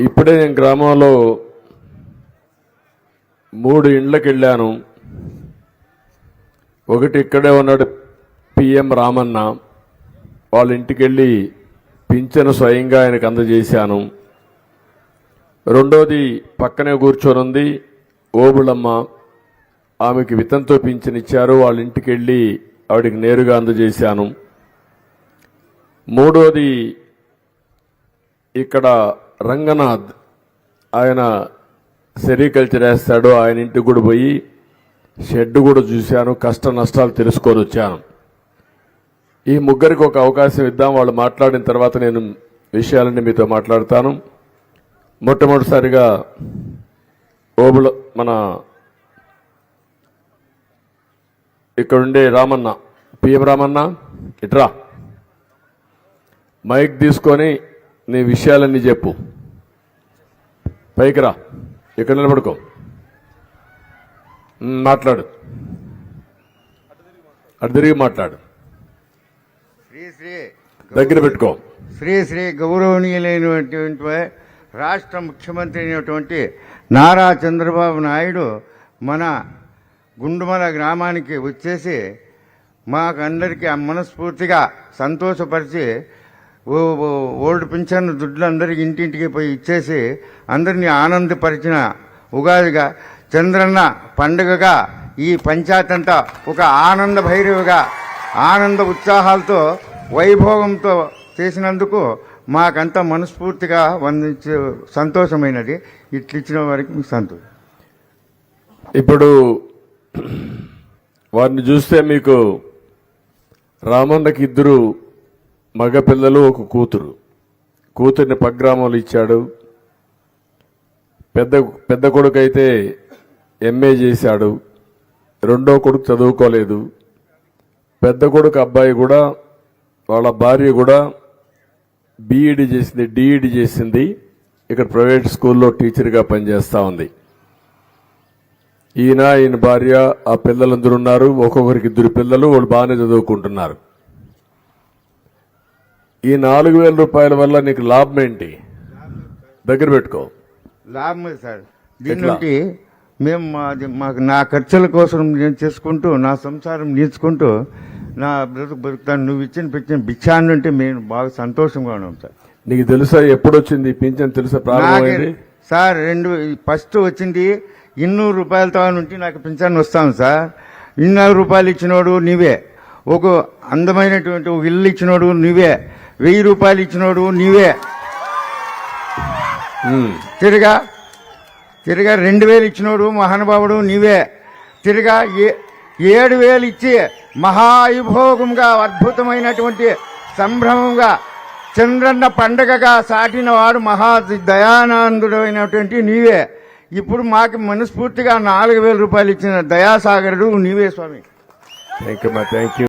ఇప్పుడే నేను గ్రామంలో 3 ఇండ్లకు వెళ్ళాను. ఒకటి ఇక్కడే ఉన్నాడు పిఎం రామన్న, వాళ్ళ ఇంటికి వెళ్ళి పింఛను స్వయంగా ఆయనకు అందజేశాను. రెండోది పక్కనే కూర్చొని ఉంది ఓబుళమ్మ, ఆమెకి వితంతో పింఛను ఇచ్చారు, వాళ్ళ ఇంటికి వెళ్ళి ఆవిడికి నేరుగా అందజేశాను. మూడోది ఇక్కడ రంగనాథ్, ఆయన సెరికల్చర్ వేస్తాడు, ఆయన ఇంటికి కూడా పోయి షెడ్ కూడా చూశాను, కష్ట నష్టాలు తెలుసుకొని వచ్చాను. ఈ ముగ్గురికి ఒక అవకాశం ఇద్దాం, వాళ్ళు మాట్లాడిన తర్వాత నేను విషయాలన్నీ మీతో మాట్లాడతాను. మొట్టమొదటిసారిగా ఓబుల మన ఇక్కడుండే రామన్న, పిఎం రామన్న ఇట్రా, మైక్ తీసుకొని నీ విషయాలన్నీ చెప్పు. పైకి రా, ఇక్కడ నిలబడుకో, మాట్లాడు, అటు తిరిగి మాట్లాడు, దగ్గర పెట్టుకో. శ్రీ గౌరవనీయులైనటువంటి రాష్ట్ర ముఖ్యమంత్రి అయినటువంటి నారా చంద్రబాబు నాయుడు మన గుండుమల గ్రామానికి వచ్చేసి మాకందరికీ మనస్ఫూర్తిగా సంతోషపరిచి ఓల్డ్ పింఛన్ దుడ్లు అందరికి ఇంటింటికి పోయి ఇచ్చేసి అందరినీ ఆనందపరిచిన ఉగాదిగా, చంద్రన్న పండుగగా ఈ పంచాయతీ అంతా ఒక ఆనంద భైరవిగా ఆనంద ఉత్సాహాలతో వైభోగంతో చేసినందుకు మాకంతా మనస్ఫూర్తిగా వందించే సంతోషమైనది. ఇట్లిచ్చిన వారికి మీకు సంతోషం. ఇప్పుడు వారిని చూస్తే మీకు రామన్నకి 2 మగపిల్లలు, ఒక కూతురు. కూతుర్ని పగ్రామంలో ఇచ్చాడు. పెద్ద కొడుకు అయితే ఎంఏ చేశాడు, రెండో కొడుకు చదువుకోలేదు. పెద్ద కొడుకు అబ్బాయి కూడా, వాళ్ళ భార్య కూడా బీఈడి చేసింది, డిఈడి చేసింది, ఇక్కడ ప్రైవేట్ స్కూల్లో టీచర్గా పనిచేస్తూ ఉంది. ఈయన భార్య, ఆ పిల్లలందరూ ఉన్నారు, ఒక్కొక్కరికి 2 పిల్లలు, వాళ్ళు బాగానే చదువుకుంటున్నారు. ఈ 4,000 రూపాయల వల్ల నీకు లాభం ఏంటి? దగ్గర పెట్టుకో. లాభం సార్, దీని నుండి మేము మాకు నా ఖర్చుల కోసం నేను చేసుకుంటూ, నా సంసారం నేర్చుకుంటూ నా బతుకుతాను. నువ్వు ఇచ్చిన భిక్షాన్ని అంటే మేము బాగా సంతోషంగా ఉన్నాం సార్. నీకు తెలుసా ఎప్పుడు వచ్చింది పింఛన్? తెలుసా ప్రారంభమైంది సార్? ఫస్ట్ వచ్చింది 200 రూపాయలతో నుండి నాకు పింఛన్ వస్తాను సార్. 200 రూపాయలు ఇచ్చినోడు నీవే, ఒక అందమైనటువంటి ఒక ఇల్లు ఇచ్చినోడు నీవే, 1000 రూపాయలు ఇచ్చినోడు నీవే, తిరగా 2000 ఇచ్చినోడు మహానుభావుడు నీవే, తిరగా 7,000 ఇచ్చి మహాయుభోగంగా అద్భుతమైనటువంటి సంభ్రమంగా చంద్రన్న పండగగా సాటిన వాడు మహా దయానందుడు అయినటువంటి నీవే. ఇప్పుడు మాకు మనస్ఫూర్తిగా 4,000 రూపాయలు ఇచ్చిన దయాసాగరుడు నీవే స్వామి. Thank you.